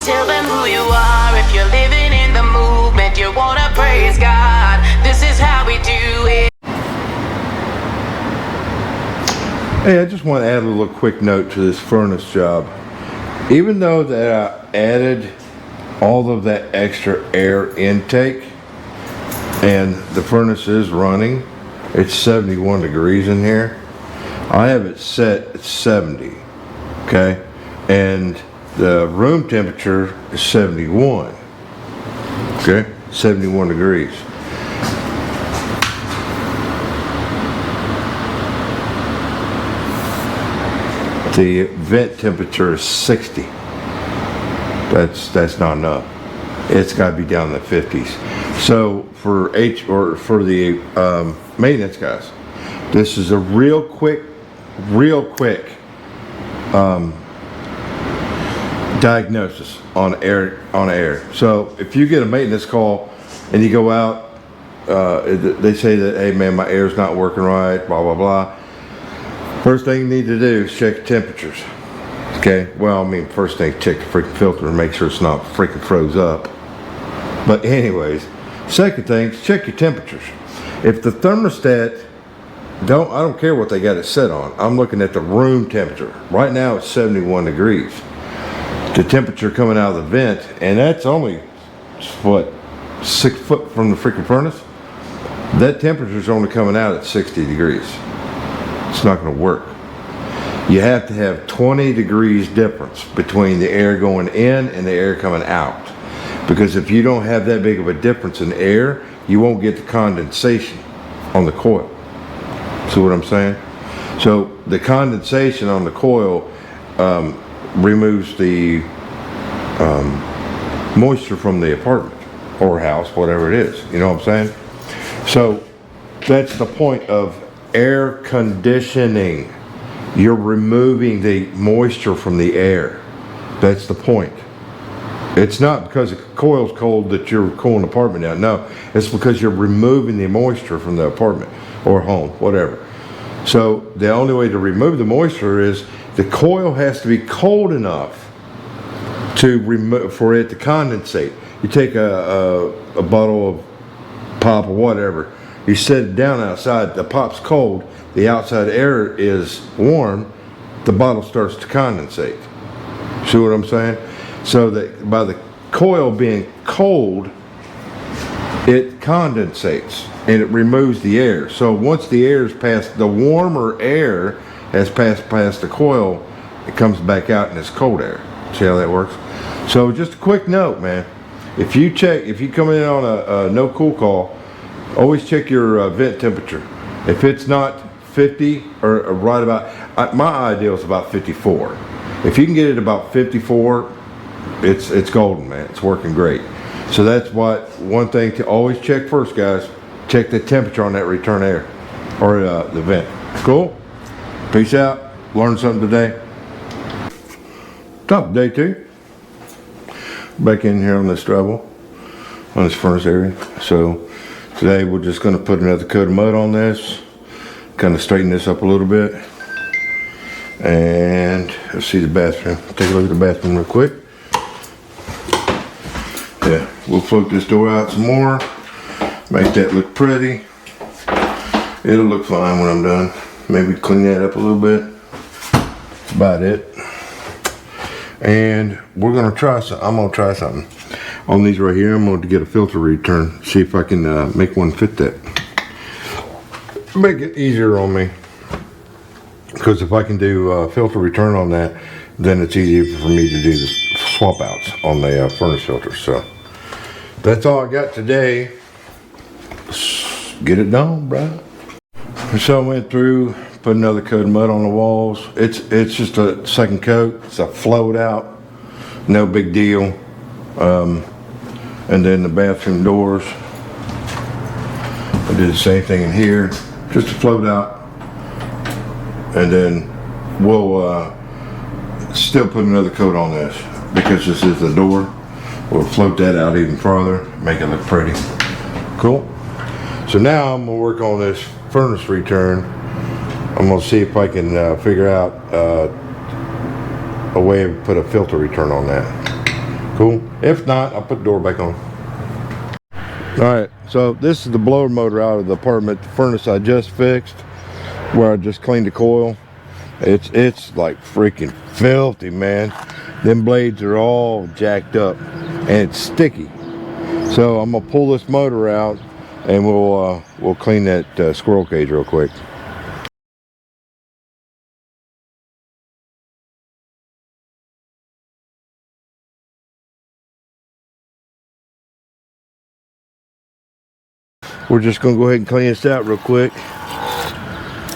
Tell them who you are. If you're living in the movement, you wanna praise God. This is how we do it. Hey, I just want to add a little quick note to this furnace job. Even though that I added all of that extra air intake and the furnace is running, it's 71 degrees in here. I have it set at 70, okay? And the room temperature is 71, okay? 71 degrees. The vent temperature is 60. That's not enough. It's got to be down in the 50s. So for the maintenance guys, this is a real quick diagnosis on air. So if you get a maintenance call and you go out, they say that, hey man, my air's not working right, blah blah blah. First thing you need to do is check the temperatures. Okay, well, I mean, first thing, check the freaking filter and make sure it's not freaking froze up. But anyways, second thing, check your temperatures. If the thermostat, I don't care what they got it set on. I'm looking at the room temperature. Right now it's 71 degrees. The temperature coming out of the vent, and that's only, what, 6 foot from the freaking furnace? That temperature is only coming out at 60 degrees. It's not going to work. You have to have 20 degrees difference between the air going in and the air coming out. Because if you don't have that big of a difference in air, you won't get the condensation on the coil. See what I'm saying? So the condensation on the coil removes the moisture from the apartment or house, whatever it is. You know what I'm saying? So that's the point of air conditioning. You're removing the moisture from the air. That's the point. It's not because the coil's cold that you're cooling the apartment down. No, it's because you're removing the moisture from the apartment or home, whatever. So the only way to remove the moisture is the coil has to be cold enough for it to condensate. You take a bottle of pop or whatever, you set it down outside, the pop's cold, the outside air is warm, the bottle starts to condensate. See what I'm saying? So that by the coil being cold, it condensates and it removes the air. So once the air is past, the warmer air has passed the coil, it comes back out and it's cold air. See how that works? So just a quick note, man. If you come in on a no cool call, always check your vent temperature. If it's not 50 or right about, my ideal is about 54. If you can get it about 54, it's golden, man. It's working great. So that's one thing to always check first, guys. Check the temperature on that return air or the vent. Cool? Peace out. Learned something today. Top of day 2. Back in here on this treble, on this furnace area. So today we're just going to put another coat of mud on this, kind of straighten this up a little bit, and let's see the bathroom. Take a look at the bathroom real quick. Yeah, we'll float this door out some more, make that look pretty. It'll look fine when I'm done. Maybe clean that up a little bit. That's about it. And we're gonna try some. I'm gonna try something on these right here. I'm going to get a filter return, see if I can make one fit that. Make it easier on me, because if I can do filter return on that, then it's easier for me to do the swap outs on the furnace filter. So that's all I got today. Let's get it done, bro. So I went through, put another coat of mud on the walls. It's just a second coat. It's a float out, no big deal. And then the bathroom doors, I did the same thing in here, just a float out. And then we'll still put another coat on this, because this is the door. We'll float that out even farther, make it look pretty. Cool. So now I'm gonna work on this furnace return. I'm gonna see if I can figure out a way to put a filter return on that. If not, I'll put the door back on. Alright, so this is the blower motor out of the apartment. The furnace I just fixed, where I just cleaned the coil. It's like freaking filthy, man. Them blades are all jacked up and it's sticky. So I'm gonna pull this motor out and we'll clean that squirrel cage real quick. We're just gonna go ahead and clean this out real quick.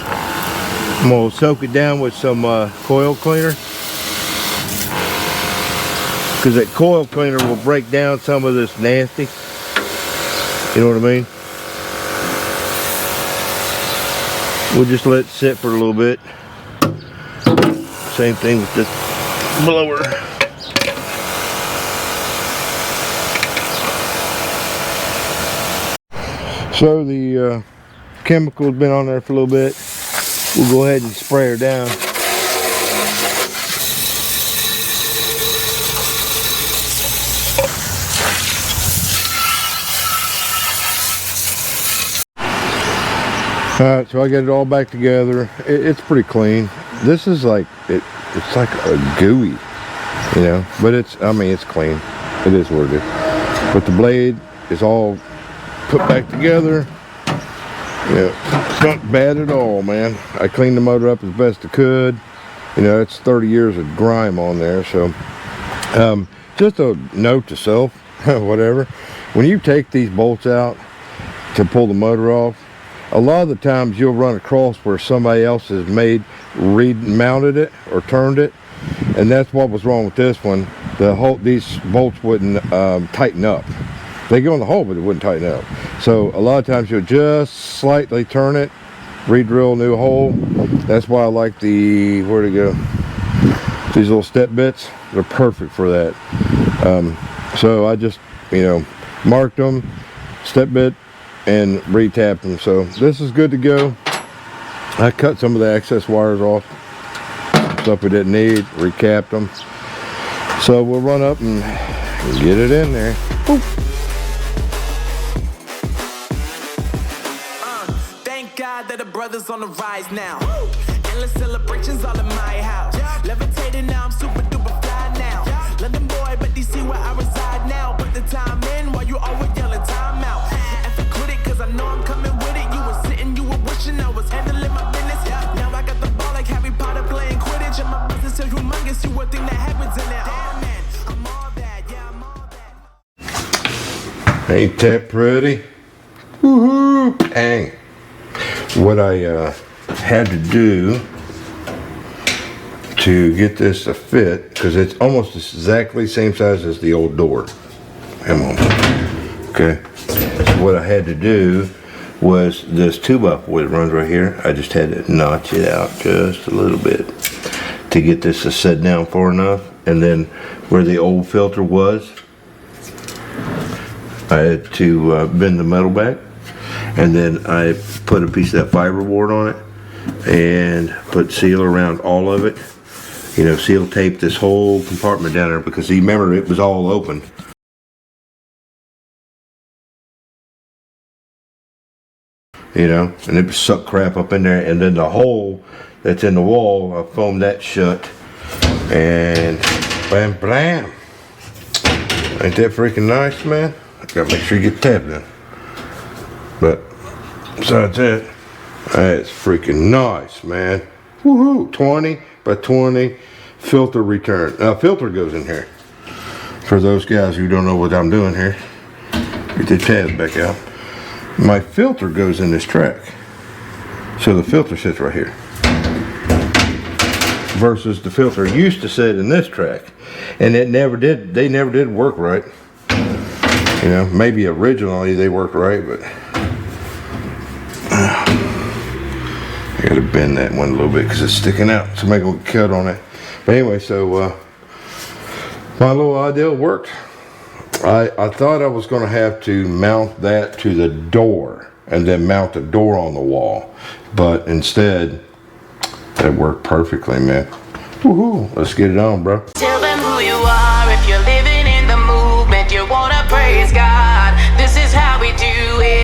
I'm gonna soak it down with some coil cleaner, because that coil cleaner will break down some of this nasty. You know what I mean? We'll just let it sit for a little bit. Same thing with this blower. So the chemical's been on there for a little bit. We'll go ahead and spray her down. Alright, so I got it all back together. It's pretty clean. This is like, it's like a gooey, you know, but I mean, it's clean. It is what it is. But the blade is all put back together. Yeah, it's not bad at all, man. I cleaned the motor up as best I could. You know, it's 30 years of grime on there, so just a note to self, whatever. When you take these bolts out to pull the motor off, a lot of the times you'll run across where somebody else has mounted it or turned it, and that's what was wrong with this one. These bolts wouldn't tighten up. They go in the hole, but it wouldn't tighten up. So a lot of times you'll just slightly turn it, re-drill a new hole. That's why I like the, where'd it go? These little step bits, they're perfect for that. So I just, you know, marked them, step bit, and re-tapped them. So this is good to go. I cut some of the excess wires off, stuff we didn't need, recapped them. So we'll run up and get it in there. Boop. Thank God that the brothers on the rise now. Endless celebrations all in my house. Levitating now, I'm super duper fly now. London boy, but DC where I reside now. Put the time in while you always yelling time out. And for quit it, cause I know I'm coming with it. You were sitting, you were wishing I was handling my business. Now I got the ball like Harry Potter playing Quidditch. And my business so humongous, you would think that happens in there. Damn man, I'm all that, yeah, I'm all that. Ain't that pretty? Woohoo! Bang! What I had to do to get this to fit, because it's almost exactly the same size as the old door. Come on. Okay. So what I had to do was this 2x4 that runs right here. I just had to notch it out just a little bit to get this to set down far enough. And then where the old filter was, I had to bend the metal back. And then I put a piece of that fiberboard on it and put seal around all of it. You know, seal tape this whole compartment down there, because you remember it was all open. You know, and it sucked crap up in there. And then the hole that's in the wall, I foamed that shut. And bam, blam. Ain't that freaking nice, man? I gotta make sure you get tapped in. But besides that, that's freaking nice, man. Woohoo! 20 by 20 filter return. Now, filter goes in here. For those guys who don't know what I'm doing here, get the tabs back out. My filter goes in this track. So the filter sits right here. Versus the filter used to sit in this track. And they never did work right. You know, maybe originally they worked right, but I gotta bend that one a little bit because it's sticking out, so make a cut on it. But anyway, so my little idea worked. I thought I was gonna have to mount that to the door and then mount the door on the wall, but instead that worked perfectly, man. Woohoo! Let's get it on, bro.